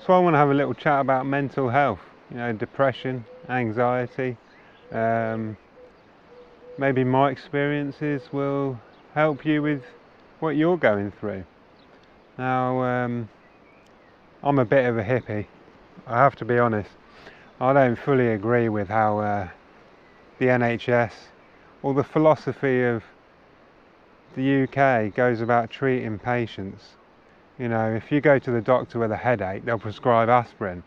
So I want to have a little chat about mental health, depression, anxiety. Um, Maybe my experiences will help you with what you're going through. Now, I'm a bit of a hippie, I have to be honest. I don't fully agree with how the NHS or the philosophy of the UK goes about treating patients. If you go to the doctor with a headache, they'll prescribe aspirin,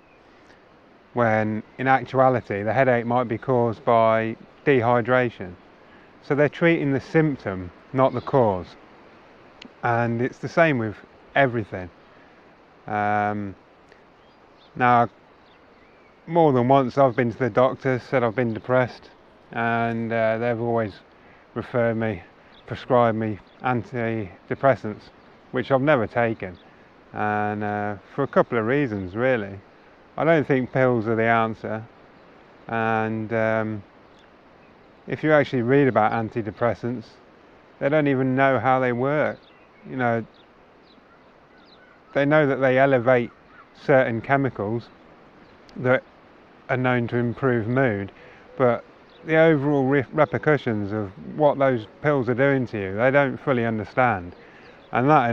when in actuality the headache might be caused by dehydration. So they're treating the symptom, not the cause. And it's the same with everything. Now, more than once I've been to the doctor, said I've been depressed, and they've always prescribed me antidepressants, which I've never taken, and for a couple of reasons really. I don't think pills are the answer, and if you actually read about antidepressants, they don't even know how they work. They know that they elevate certain chemicals that are known to improve mood, but the overall repercussions of what those pills are doing to you, they don't fully understand. And that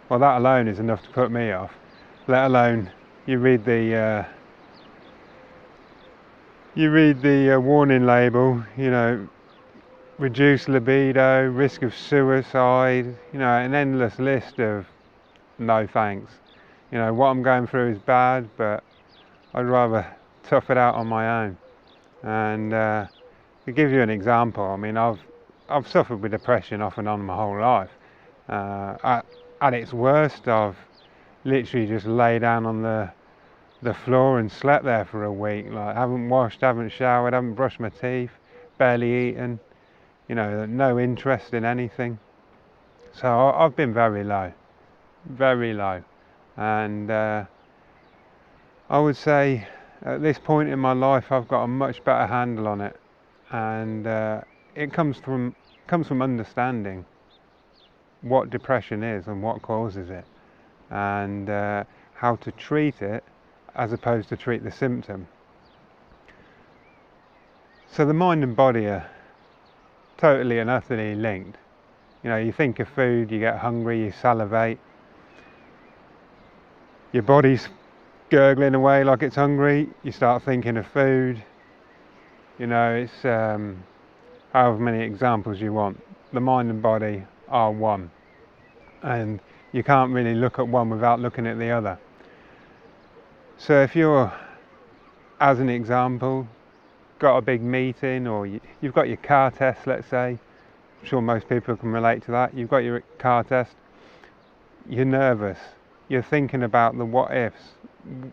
alone is enough to put me off, let alone you read the warning label, reduced libido, risk of suicide, an endless list of no thanks. What I'm going through is bad, but I'd rather tough it out on my own. And to give you an example, I've suffered with depression off and on my whole life. At its worst, I've literally just lay down on the floor and slept there for a week. Like, haven't washed, haven't showered, haven't brushed my teeth, barely eaten, no interest in anything. So I've been very low, and I would say at this point in my life I've got a much better handle on it, and it comes from understanding what depression is and what causes it, and how to treat it as opposed to treat the symptom. So the mind and body are totally and utterly linked. You think of food, you get hungry, you salivate, your body's gurgling away like it's hungry, you start thinking of food. It's however many examples you want. The mind and body are one, and you can't really look at one without looking at the other. So if you're, as an example, got a big meeting, or you've got your car test, let's say, I'm sure most people can relate to that. You've got your car test, you're nervous, you're thinking about the what ifs,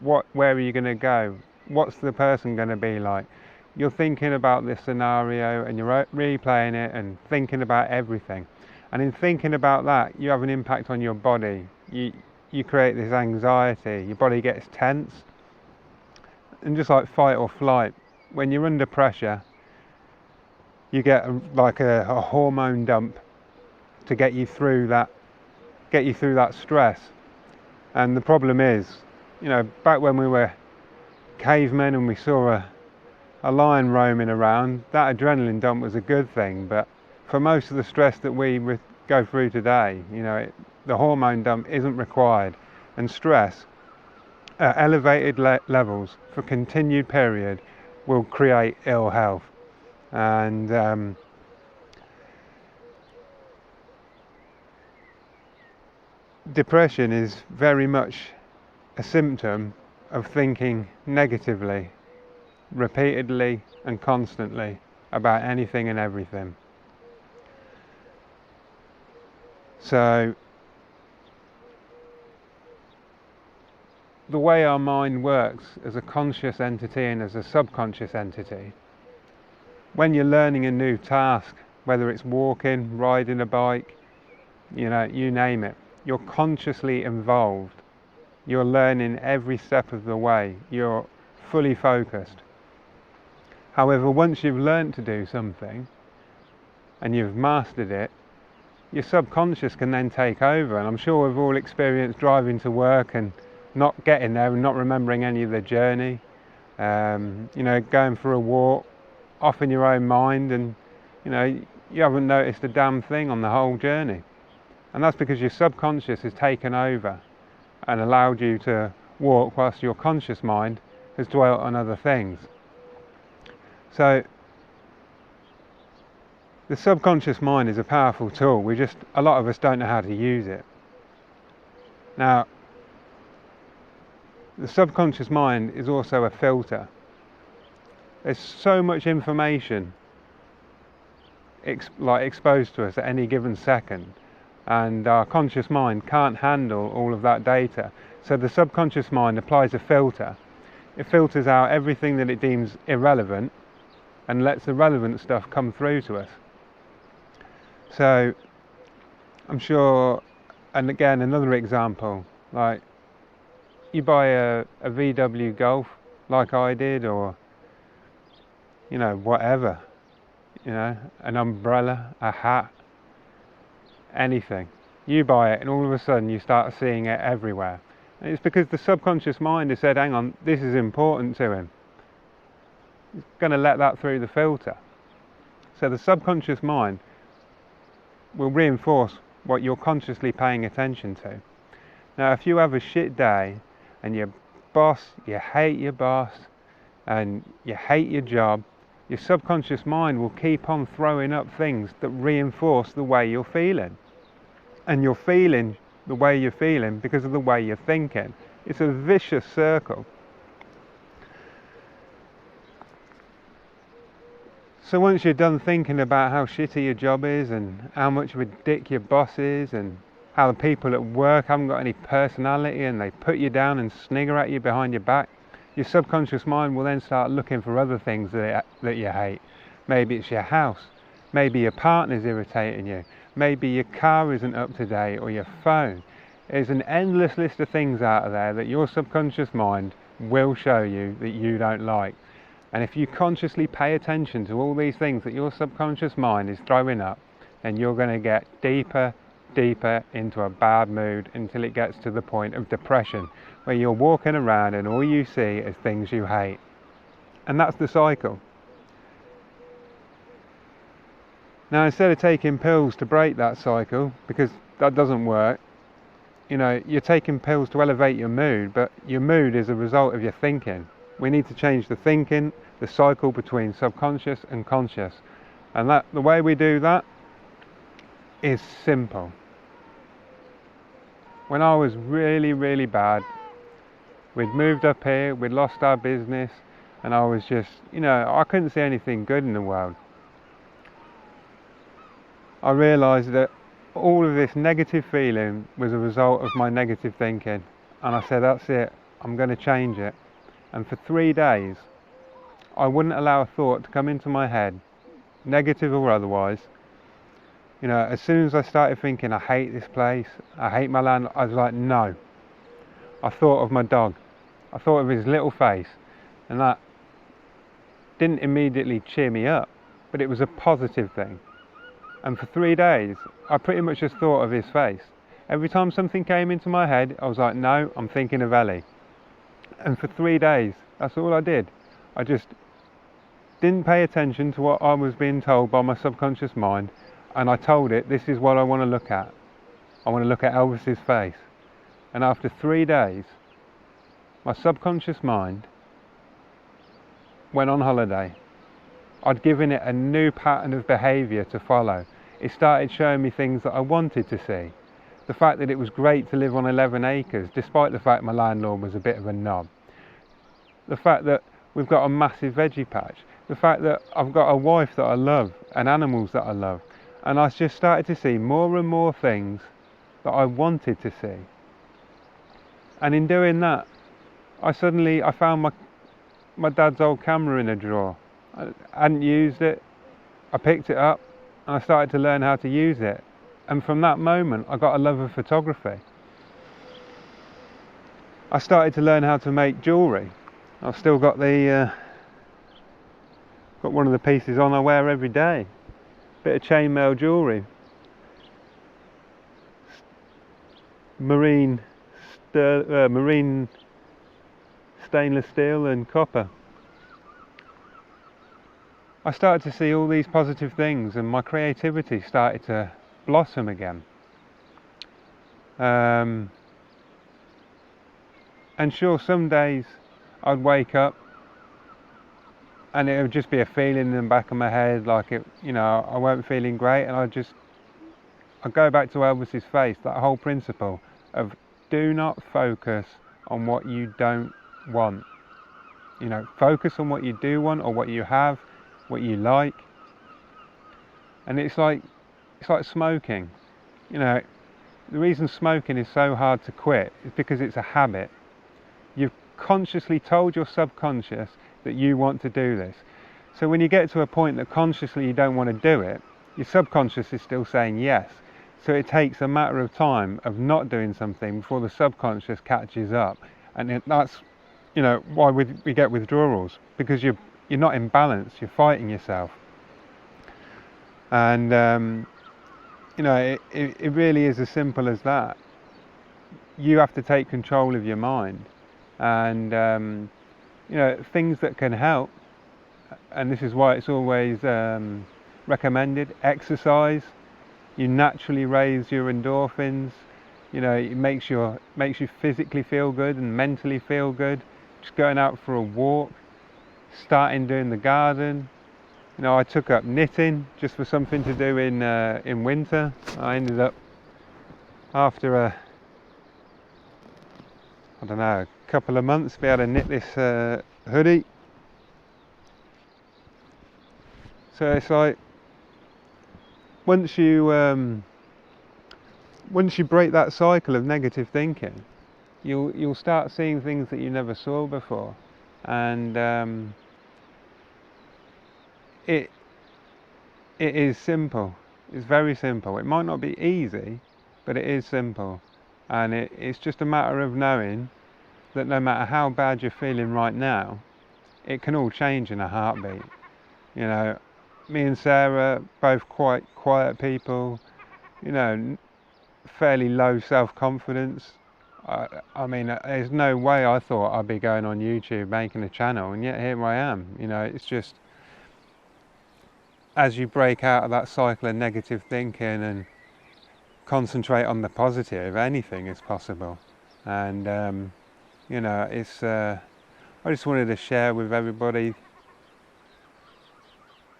where are you going to go, what's the person going to be like. You're thinking about this scenario and you're replaying it and thinking about everything. And in thinking about that, you have an impact on your body. You create this anxiety, your body gets tense. And just like fight or flight, when you're under pressure, you get a hormone dump to get you through that stress. And the problem is, back when we were cavemen and we saw a lion roaming around, that adrenaline dump was a good thing. But for most of the stress that we go through today, the hormone dump isn't required. And stress at elevated levels for continued period will create ill health. And depression is very much a symptom of thinking negatively, repeatedly and constantly about anything and everything. So the way our mind works as a conscious entity and as a subconscious entity, when you're learning a new task, whether it's walking, riding a bike, you name it, you're consciously involved. You're learning every step of the way. You're fully focused. However, once you've learned to do something and you've mastered it, your subconscious can then take over. And I'm sure we've all experienced driving to work and not getting there and not remembering any of the journey. You know, going for a walk off in your own mind, and you know, you haven't noticed a damn thing on the whole journey. And that's because your subconscious has taken over and allowed you to walk whilst your conscious mind has dwelt on other things. So the subconscious mind is a powerful tool. A lot of us don't know how to use it. Now, the subconscious mind is also a filter. There's so much information exposed to us at any given second, and our conscious mind can't handle all of that data. So the subconscious mind applies a filter. It filters out everything that it deems irrelevant and lets the relevant stuff come through to us. So I'm sure, and again, another example, like you buy a VW Golf like I did, or you know, whatever, you know, an umbrella, a hat, anything. You buy it and all of a sudden you start seeing it everywhere. And it's because the subconscious mind has said, hang on, this is important to him. He's going to let that through the filter. So the subconscious mind will reinforce what you're consciously paying attention to. Now, if you have a shit day and you hate your boss and you hate your job, your subconscious mind will keep on throwing up things that reinforce the way you're feeling. And you're feeling the way you're feeling because of the way you're thinking. It's a vicious circle. So once you're done thinking about how shitty your job is and how much of a dick your boss is and how the people at work haven't got any personality and they put you down and snigger at you behind your back, your subconscious mind will then start looking for other things that you hate. Maybe it's your house, maybe your partner's irritating you, maybe your car isn't up to date, or your phone. There's an endless list of things out of there that your subconscious mind will show you that you don't like. And if you consciously pay attention to all these things that your subconscious mind is throwing up, then you're going to get deeper into a bad mood until it gets to the point of depression, where you're walking around and all you see is things you hate. And that's the cycle. Now, instead of taking pills to break that cycle, because that doesn't work, you know, you're taking pills to elevate your mood, but your mood is a result of your thinking. We need to change the thinking, the cycle between subconscious and conscious. And the way we do that is simple. When I was really, really bad, we'd moved up here, we'd lost our business, and I was just, you know, I couldn't see anything good in the world. I realised that all of this negative feeling was a result of my negative thinking. And I said, that's it, I'm going to change it. And for 3 days, I wouldn't allow a thought to come into my head, negative or otherwise. You know, as soon as I started thinking, I hate this place, I hate my land, I was like, no. I thought of my dog. I thought of his little face. And that didn't immediately cheer me up, but it was a positive thing. And for 3 days, I pretty much just thought of his face. Every time something came into my head, I was like, no, I'm thinking of Ellie. And for 3 days, that's all I did. I just didn't pay attention to what I was being told by my subconscious mind, and I told it, this is what I want to look at. I want to look at Elvis's face. And after 3 days, my subconscious mind went on holiday. I'd given it a new pattern of behaviour to follow. It started showing me things that I wanted to see. The fact that it was great to live on 11 acres, despite the fact my landlord was a bit of a knob. The fact that we've got a massive veggie patch. The fact that I've got a wife that I love and animals that I love. And I just started to see more and more things that I wanted to see. And in doing that, I found my dad's old camera in a drawer. I hadn't used it. I picked it up and I started to learn how to use it. And from that moment, I got a love of photography. I started to learn how to make jewellery. I've still got got one of the pieces on I wear every day. Bit of chainmail jewellery. Marine marine stainless steel and copper. I started to see all these positive things, and my creativity started to blossom again. And sure, some days I'd wake up and it would just be a feeling in the back of my head, like I weren't feeling great, and I'd go back to Elvis's face, that whole principle of do not focus on what you don't want. Focus on what you do want, or what you have, what you like. And it's like smoking. The reason smoking is so hard to quit is because it's a habit. You've consciously told your subconscious that you want to do this. So when you get to a point that consciously you don't want to do it, your subconscious is still saying yes. So it takes a matter of time of not doing something before the subconscious catches up. And that's why we get withdrawals, because you're not in balance, you're fighting yourself. And it really is as simple as that. You have to take control of your mind, and things that can help, and this is why it's always recommended: exercise. You naturally raise your endorphins. It makes you physically feel good and mentally feel good. Just going out for a walk, starting doing the garden. I took up knitting just for something to do in winter. I ended up, after a couple of months, be able to knit this hoodie. So it's like, once you break that cycle of negative thinking, you'll start seeing things that you never saw before, and it is simple. It's very simple. It might not be easy, but it is simple, and it's just a matter of knowing that no matter how bad you're feeling right now, it can all change in a heartbeat. Me and Sarah, both quite quiet people, fairly low self-confidence. I mean, there's no way I thought I'd be going on YouTube making a channel, and yet here I am. It's just, as you break out of that cycle of negative thinking and concentrate on the positive, anything is possible. And it's I just wanted to share with everybody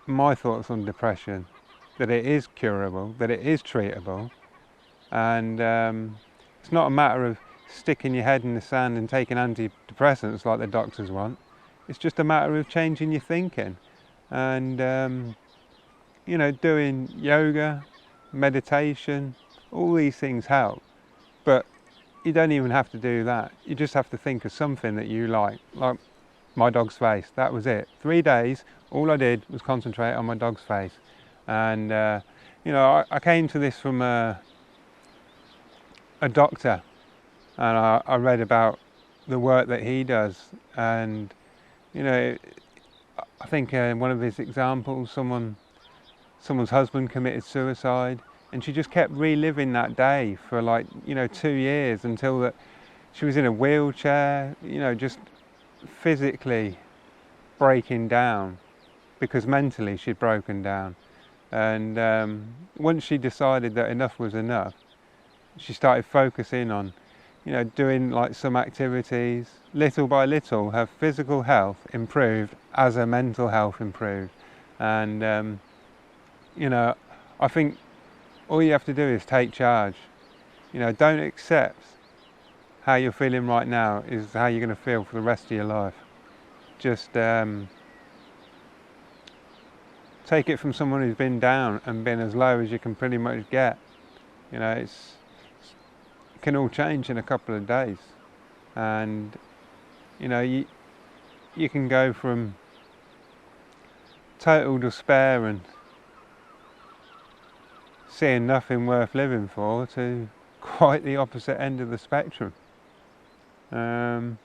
my thoughts on depression, that it is curable, that it is treatable, and it's not a matter of sticking your head in the sand and taking antidepressants like the doctors want. It's just a matter of changing your thinking, and doing yoga, meditation. All these things help, but you don't even have to do that. You just have to think of something that you like my dog's face. That was it. 3 days, all I did was concentrate on my dog's face. And I came to this from a doctor, and I read about the work that he does, and I think one of his examples, someone's husband committed suicide, and she just kept reliving that day for 2 years, until that she was in a wheelchair, just physically breaking down, because mentally she'd broken down. And once she decided that enough was enough, she started focusing on doing some activities. Little by little, her physical health improved as her mental health improved. And I think all you have to do is take charge. Don't accept how you're feeling right now is how you're going to feel for the rest of your life. Just take it from someone who's been down and been as low as you can pretty much get. It can all change in a couple of days, and you can go from total despair and seeing nothing worth living for to quite the opposite end of the spectrum. Yeah,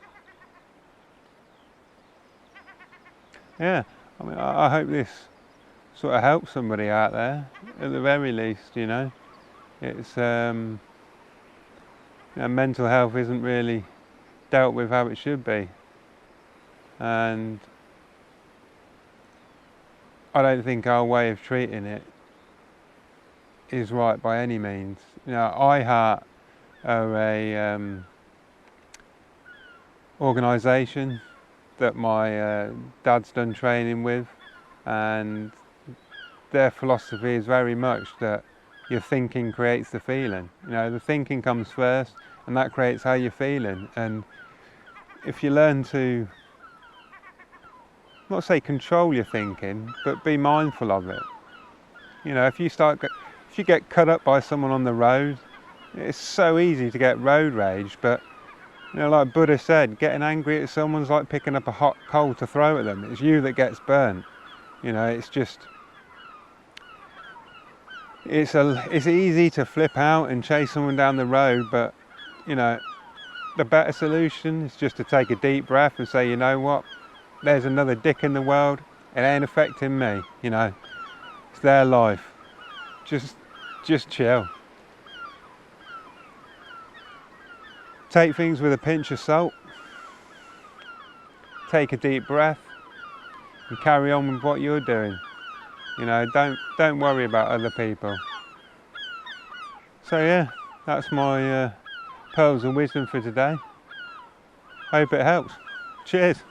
I mean, I hope this sort of helps somebody out there, at the very least. It's mental health isn't really dealt with how it should be, and I don't think our way of treating it is right by any means. iHeart are a organisation that my dad's done training with, and their philosophy is very much that your thinking creates the feeling. The thinking comes first, and that creates how you're feeling. And if you learn to, not say control your thinking, but be mindful of it. If you get cut up by someone on the road, it's so easy to get road rage, but like Buddha said, getting angry at someone's like picking up a hot coal to throw at them. It's you that gets burnt. It's easy to flip out and chase someone down the road, but the better solution is just to take a deep breath and say, you know what, there's another dick in the world, it ain't affecting me. It's their life. Just chill. Take things with a pinch of salt. Take a deep breath and carry on with what you're doing. Don't worry about other people. So yeah, that's my pearls of wisdom for today. Hope it helps. Cheers.